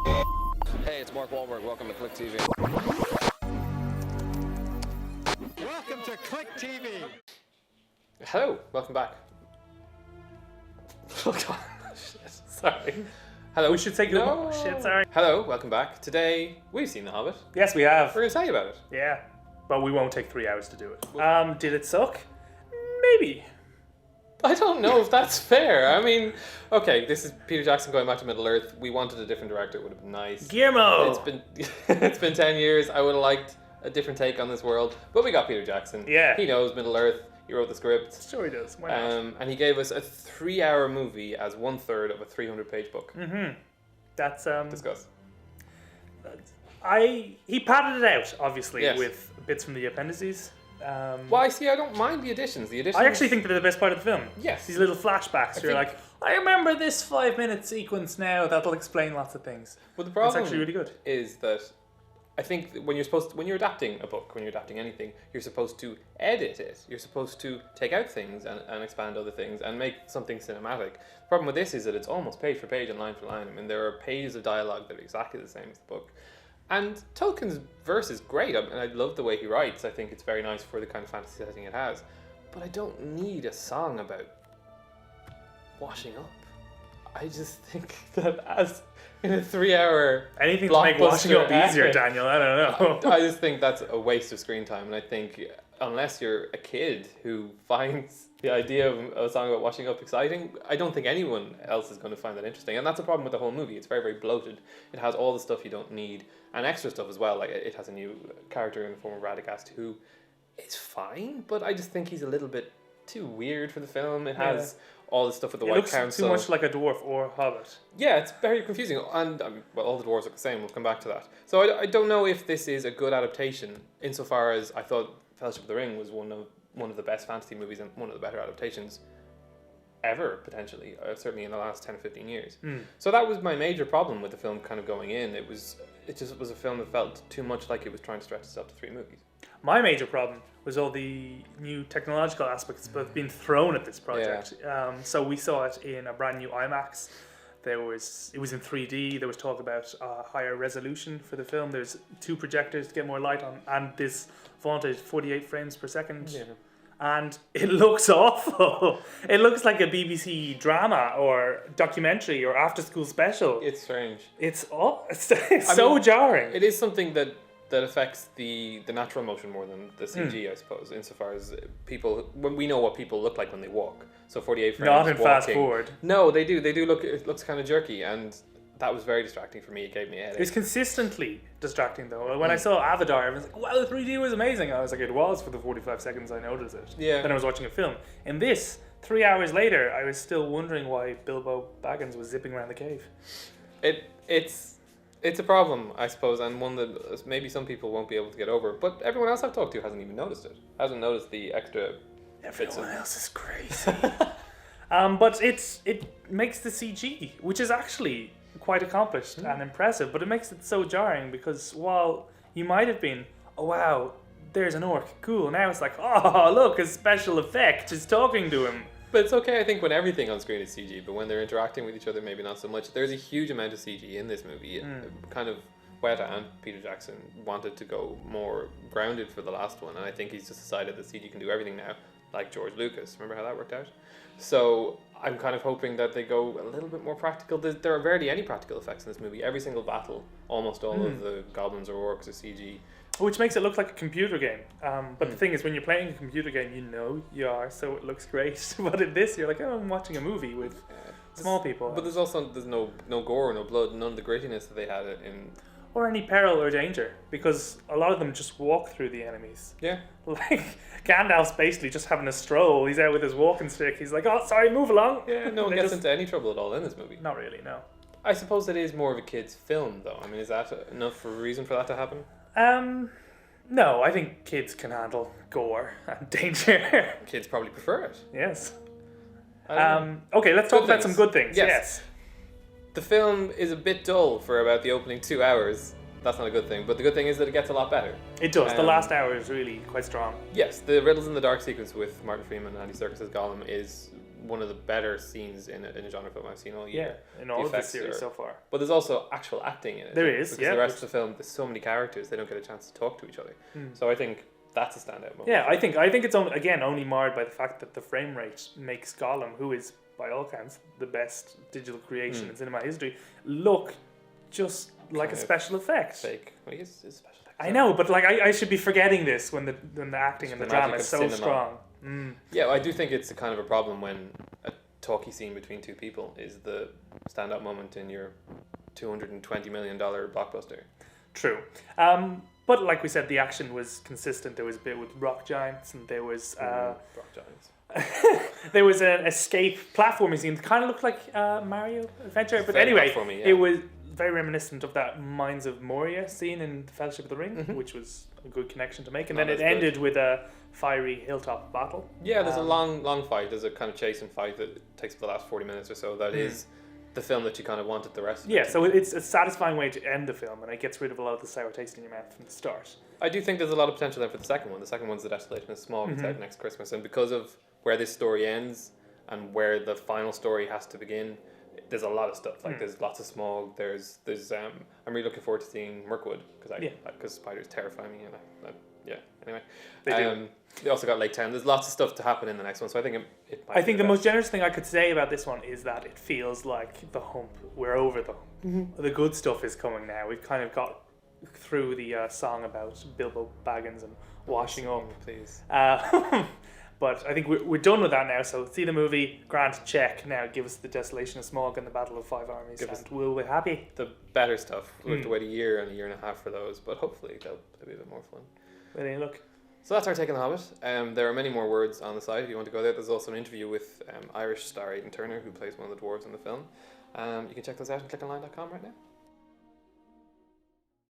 Hey, it's Mark Wahlberg. Welcome to Click TV. Welcome to Click TV. Hello, welcome back. Oh god, shit, sorry. Hello. We should say good. No. Oh, shit, sorry. Hello, welcome back. Today, we've seen The Hobbit. Yes, we have. We're going to tell you about it. Yeah, but we won't take 3 hours to do it. Did it suck? Maybe. I don't know if that's fair. I mean, okay, this is Peter Jackson going back to Middle Earth. We wanted a different director. It would have been nice. Guillermo! It's been it's been 10 years. I would have liked a different take on this world, but we got Peter Jackson. Yeah. He knows Middle Earth. He wrote the script. Sure he does. Why not? And he gave us a 3-hour movie as 1/3 of a 300-page book. Mm-hmm. That's Discuss. He padded it out, obviously, Yes. with bits from the appendices. Well, I see. I don't mind the additions. The additions. I actually think they're the best part of the film. Yes. These little flashbacks. You're think- like, I remember this 5-minute sequence now. That'll explain lots of things. Well, the problem It's actually really good. is that I think that when you're adapting a book, when you're adapting anything, you're supposed to edit it. You're supposed to take out things and expand other things and make something cinematic. The problem with this is that it's almost page for page and line for line. I mean, there are pages of dialogue that are exactly the same as the book. And Tolkien's verse is great. I mean, I love the way he writes. I think it's very nice for the kind of fantasy setting it has. But I don't need a song about washing up. I just think that as in a 3-hour Anything to make washing up blockbuster easier, epic, Daniel. I don't know. I just think that's a waste of screen time. And I think unless you're a kid who finds the idea of a song about washing up exciting, I don't think anyone else is going to find that interesting. And that's a problem with the whole movie. It's very, very bloated. It has all the stuff you don't need and extra stuff as well. Like it has a new character in the form of Radagast who is fine, but I just think he's a little bit too weird for the film. It has all the stuff with the It White looks Council. too much like a dwarf or a hobbit. Yeah, it's very confusing, and well, all the dwarves look the same. We'll come back to that. So I don't know if this is a good adaptation, insofar as I thought Fellowship of the Ring was one of the best fantasy movies and one of the better adaptations ever, potentially, certainly in the last 10 or 15 years. So that was my major problem with the film kind of going in. It just was a film that felt too much like it was trying to stretch itself to 3 movies. My major problem was all the new technological aspects that have been thrown at this project. So we saw it in a brand new IMAX. It was in 3D. There was talk about higher resolution for the film. There's 2 projectors to get more light on, and this vaunted 48 frames per second. Yeah. And it looks awful. It looks like a BBC drama or documentary or after-school special. It's strange. It's so jarring. It is something that affects the natural motion more than the CG, I suppose, insofar as when we know what people look like when they walk. So 48 frames Not in walking. fast forward. No, they do look, it looks kind of jerky, and that was very distracting for me. It gave me a headache. It was consistently distracting though. When I saw Avatar, I was like, wow, the 3D was amazing. I was like, it was for the 45 seconds I noticed it. Yeah. Then I was watching a film. In this, 3 hours later, I was still wondering why Bilbo Baggins was zipping around the cave. It's a problem, I suppose, and one that maybe some people won't be able to get over, but everyone else I've talked to hasn't even noticed it. Hasn't noticed the extra bits of... Everyone else is crazy. But it makes the CG, which is actually quite accomplished and impressive, but it makes it so jarring because while you might have been, oh wow, there's an orc, cool, now it's like, oh look, a special effect is talking to him. But it's okay, I think, when everything on screen is CG, but when they're interacting with each other, maybe not so much. There's a huge amount of CG in this movie. Kind of Weta and Peter Jackson wanted to go more grounded for the last one, and I think he's just decided that CG can do everything now, like George Lucas. Remember how that worked out? So I'm kind of hoping that they go a little bit more practical. There are barely any practical effects in this movie. Every single battle, almost all of the goblins or orcs are CG. Which makes it look like a computer game. But the thing is, when you're playing a computer game, you know you are, so it looks great. But in this, you're like, oh, I'm watching a movie with small people. But there's no gore, no blood, none of the grittiness that they had in... Or any peril or danger, because a lot of them just walk through the enemies. Yeah. Like, Gandalf's basically just having a stroll. He's out with his walking stick. He's like, oh, sorry, move along. Yeah, no one gets into any trouble at all in this movie. Not really, no. I suppose it is more of a kid's film, though. I mean, is that enough reason for that to happen? No, I think kids can handle gore and danger. Kids probably prefer it. Yes. Okay, let's talk about some good things. Yes. The film is a bit dull for about the opening 2 hours. That's not a good thing, but the good thing is that it gets a lot better. It does. The last hour is really quite strong. Yes, the Riddles in the Dark sequence with Martin Freeman and Andy Serkis as Gollum is one of the better scenes in a genre film I've seen all year. Yeah, in all of the series so far. But there's also actual acting in it. There is, because the rest of the film, there's so many characters, they don't get a chance to talk to each other. So I think that's a standout moment. Yeah, I think it's only marred by the fact that the frame rate makes Gollum, who is by all accounts the best digital creation in cinema history, look just like a special effect. Fake. Well, he is special effect. I know, but like I should be forgetting this when the acting and the drama is so cinema. strong. Yeah, well, I do think it's a kind of a problem when a talky scene between two people is the standout moment in your $220 million blockbuster. True. But like we said, the action was consistent. There was a bit with rock giants, and there was Rock giants. there was an escape platforming scene that kind of looked like Mario Adventure. But very anyway, platformy, yeah. it was very reminiscent of that Mines of Moria scene in The Fellowship of the Ring, which was a good connection to make. And then it ended with a fiery hilltop battle. Yeah, there's a long fight. There's a kind of chase and fight that takes the last 40 minutes or so. That is the film that you kind of wanted the rest of it. Yeah, so it's a satisfying way to end the film, and it gets rid of a lot of the sour taste in your mouth from the start. I do think there's a lot of potential there for the second one. The second one's The Desolation is Small. It's out next Christmas. And because of where this story ends and where the final story has to begin, there's a lot of stuff. Like there's lots of smog. There's I'm really looking forward to seeing Mirkwood because spiders terrify me. And anyway, they also got Lake Town. There's lots of stuff to happen in the next one, so I think it might. I think the most generous thing I could say about this one is that it feels like the hump. We're over the hump. The good stuff is coming now. We've kind of got through the song about Bilbo Baggins and washing up. Please. But I think we're done with that now. So see the movie, grand check. Now give us the Desolation of Smog and the Battle of Five Armies, and we'll be happy. The better stuff. We'll have to wait a year and a year and a half for those, but hopefully they'll be a bit more fun. Really, look. So that's our take on The Hobbit. There are many more words on the site if you want to go there. There's also an interview with Irish star Aidan Turner, who plays one of the dwarves in the film. You can check those out on clickonline.com right now.